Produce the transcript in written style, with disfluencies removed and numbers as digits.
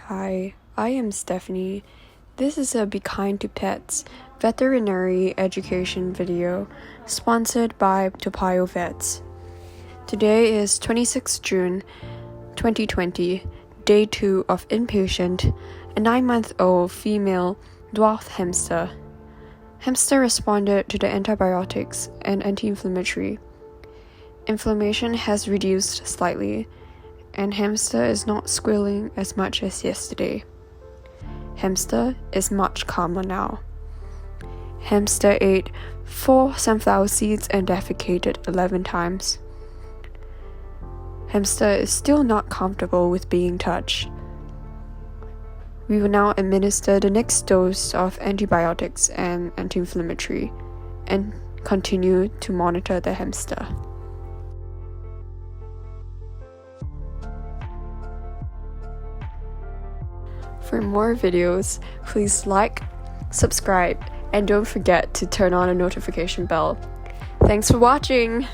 Hi, I am Stephanie. This is a Be Kind to Pets veterinary education video sponsored by Topayo Vets. Today is 26 June 2020, day 2 of inpatient, a 9-month-old female dwarf hamster. Hamster responded to the antibiotics and anti-inflammatory. Inflammation has reduced slightly, and hamster is not squealing as much as yesterday. Hamster is much calmer now. Hamster ate 4 sunflower seeds and defecated 11 times. Hamster is still not comfortable with being touched. We will now administer the next dose of antibiotics and anti-inflammatory and continue to monitor the hamster. For more videos, please like, subscribe, and don't forget to turn on the notification bell. Thanks for watching!